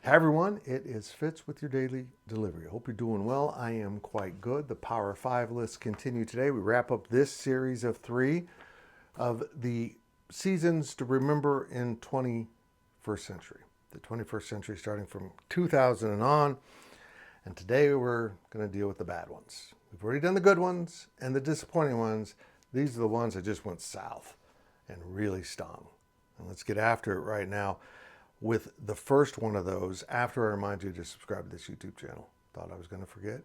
Hi everyone, it is Fitz with your daily delivery. I hope you're doing well. I am quite good. The Power 5 lists continue today. We wrap up this series of 3 of the seasons to remember in 21st century. The 21st century starting from 2000 and on. And today we're going to deal with the bad ones. We've already done the good ones and the disappointing ones. These are the ones that just went south and really stung. And let's get after it right now with the first one of those, after I remind you to subscribe to this YouTube channel. Thought I was going to forget?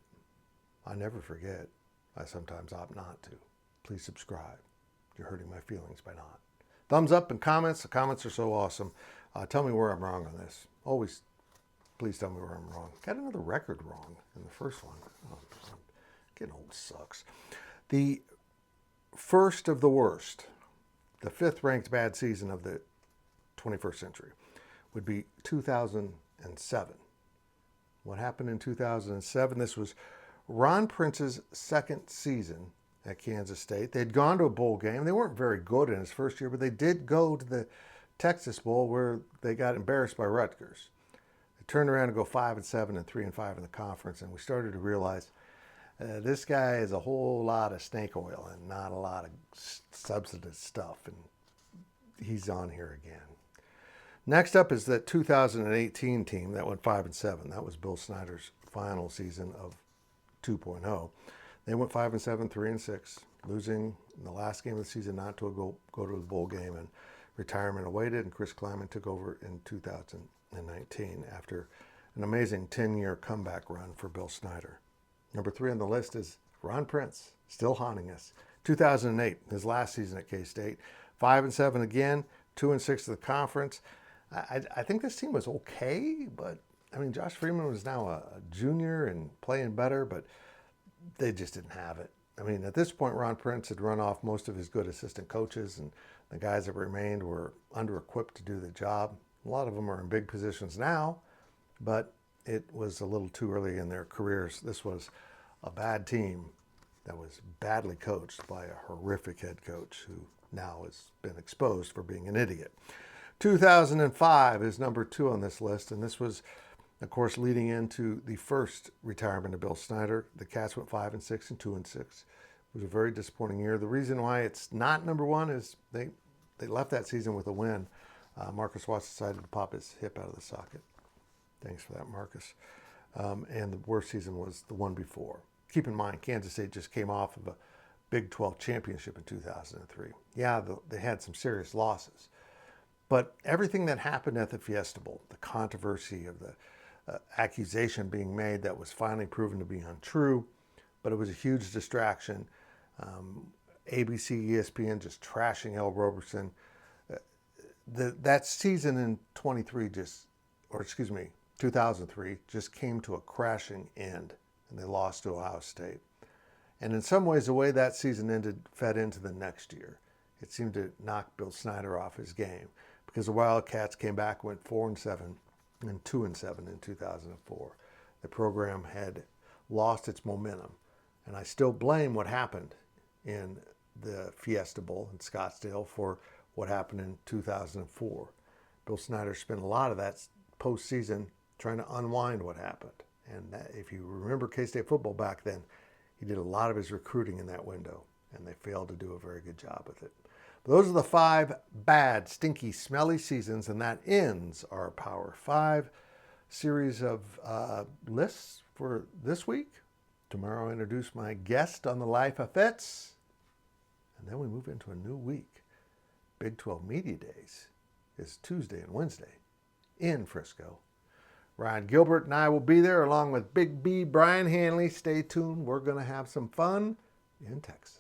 I never forget. I sometimes opt not to. Please subscribe. You're hurting my feelings by not. Thumbs up and comments. The comments are so awesome. Tell me where I'm wrong on this. Always, please tell me where I'm wrong. Got another record wrong in the first one. Oh, getting old sucks. The first of the worst, the 5th ranked bad season of the 21st century, would be 2007. What happened in 2007? This was Ron Prince's second season at Kansas State. They'd gone to a bowl game. They weren't very good in his first year, but they did go to the Texas Bowl where they got embarrassed by Rutgers. They turned around and go 5-7 and 3-5 in the conference, and we started to realize this guy is a whole lot of snake oil and not a lot of substantive stuff, and he's on here again. Next up is the 2018 team that went 5-7. That was Bill Snyder's final season of 2.0. They went 5-7, 3-6, losing in the last game of the season not to go to the bowl game, and retirement awaited. And Chris Kleiman took over in 2019 after an amazing 10-year comeback run for Bill Snyder. Number 3 on the list is Ron Prince, still haunting us. 2008, his last season at K-State, 5-7 again, 2-6 to the conference. I think this team was okay, but I mean, Josh Freeman was now a junior and playing better, but they just didn't have it. I mean, at this point, Ron Prince had run off most of his good assistant coaches, and the guys that remained were under-equipped to do the job. A lot of them are in big positions now, but it was a little too early in their careers. This was a bad team that was badly coached by a horrific head coach who now has been exposed for being an idiot. 2005 is number 2 on this list, and this was, of course, leading into the first retirement of Bill Snyder. The Cats went 5-6 and 2-6. It was a very disappointing year. The reason why it's not number 1 is they left that season with a win. Marcus Watts decided to pop his hip out of the socket. Thanks for that, Marcus. And the worst season was the one before. Keep in mind, Kansas State just came off of a Big 12 championship in 2003. Yeah, they had some serious losses. But everything that happened at the Fiesta Bowl, the controversy of the accusation being made that was finally proven to be untrue, but it was a huge distraction. ABC, ESPN just trashing Al Roberson. That season in 2003 just came to a crashing end, and they lost to Ohio State. And in some ways, the way that season ended fed into the next year. It seemed to knock Bill Snyder off his game, because the Wildcats came back, went 4-7 and 2-7 in 2004. The program had lost its momentum, and I still blame what happened in the Fiesta Bowl in Scottsdale for what happened in 2004. Bill Snyder spent a lot of that postseason trying to unwind what happened. And if you remember K-State football back then, he did a lot of his recruiting in that window, and they failed to do a very good job with it. Those are the 5 bad, stinky, smelly seasons, and that ends our Power 5 series of lists for this week. Tomorrow I introduce my guest on the Life of Fitz, and then we move into a new week. Big 12 Media Days is Tuesday and Wednesday in Frisco. Ryan Gilbert and I will be there along with Big B, Brian Hanley. Stay tuned. We're going to have some fun in Texas.